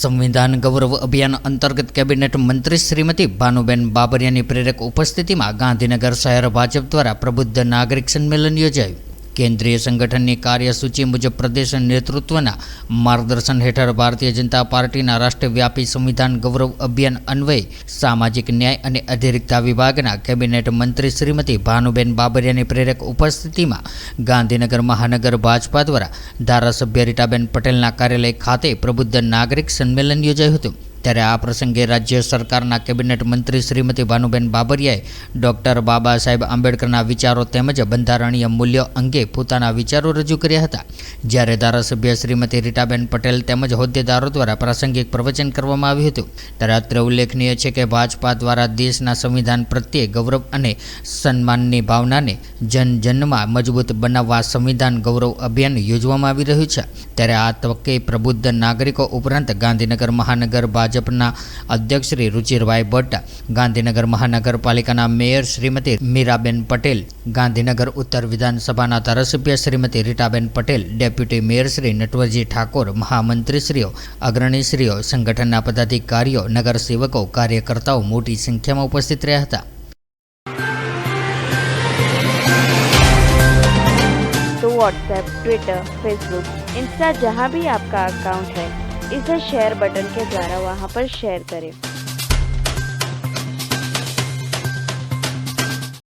संविधान गौरव अभियान अंतर्गत कैबिनेट मंत्री श्रीमती भानुबेन बाबरियानी प्रेरक उपस्थिति में गांधीनगर शहर भाजप द्वारा प्रबुद्ध नागरिक सम्मेलन योजाયું। केन्द्रीय संगठन की कार्यसूची मुजब प्रदेश नेतृत्व मार्गदर्शन हेठळ भारतीय जनता पार्टी राष्ट्रव्यापी संविधान गौरव अभियान अन्वये सामाजिक न्याय और अधिकारिता विभागना कैबिनेट मंत्री श्रीमती भानुबेन बाबरियानी प्रेरक उपस्थिति में गांधीनगर महानगर भाजपा द्वारा धारासभ्य रीटाबेन पटेल कार्यालय खाते प्रबुद्ध नागरिक सम्मेलन योजाયું હતું। ત્યારે આ પ્રસંગે રાજ્ય સરકારના કેબિનેટ મંત્રી શ્રીમતી ભાનુબેન બાબરિયાએ ડૉક્ટર બાબા સાહેબ આંબેડકરના વિચારો તેમજ બંધારણીય મૂલ્યો અંગે પોતાના વિચારો રજૂ કર્યા હતા। જ્યારે ધારાસભ્ય શ્રીમતી રીટાબેન પટેલ તેમજ હોદ્દેદારો દ્વારા પ્રાસંગિક પ્રવચન કરવામાં આવ્યું હતું। ત્યારે અત્રે ઉલ્લેખનીય છે કે ભાજપા દ્વારા દેશના સંવિધાન પ્રત્યે ગૌરવ અને સન્માનની ભાવનાને જન-જનમાં મજબૂત બનાવવા સંવિધાન ગૌરવ અભિયાન યોજવામાં આવી રહ્યું છે। ત્યારે આ તકે પ્રબુદ્ધ નાગરિકો ઉપરાંત ગાંધીનગર મહાનગર भाजपा अध्यक्ष श्री रुचिरभाई भट्ट, गांधीनगर महानगरपालिका मेयर श्रीमती मीराबेन पटेल, गांधीनगर उत्तर विधानसभा धारासभ्य श्रीमती रीटाबेन पटेल, डेप्यूटी मेयर श्री नटवरजी ठाकोर, महामंत्रीश्रीओ, अग्रणीश्रीओ, संगठनना पदाधिकारीओ, नगरसेवको, कार्यकर्ताओं मोटी संख्या में उपस्थित रह्या हता। तो व्हाट्सएप, ट्विटर, फेसबुक, इंस्टा जहाँ भी आपका अकाउंट है, इसे शेयर बटन के द्वारा वहाँ पर शेयर करें।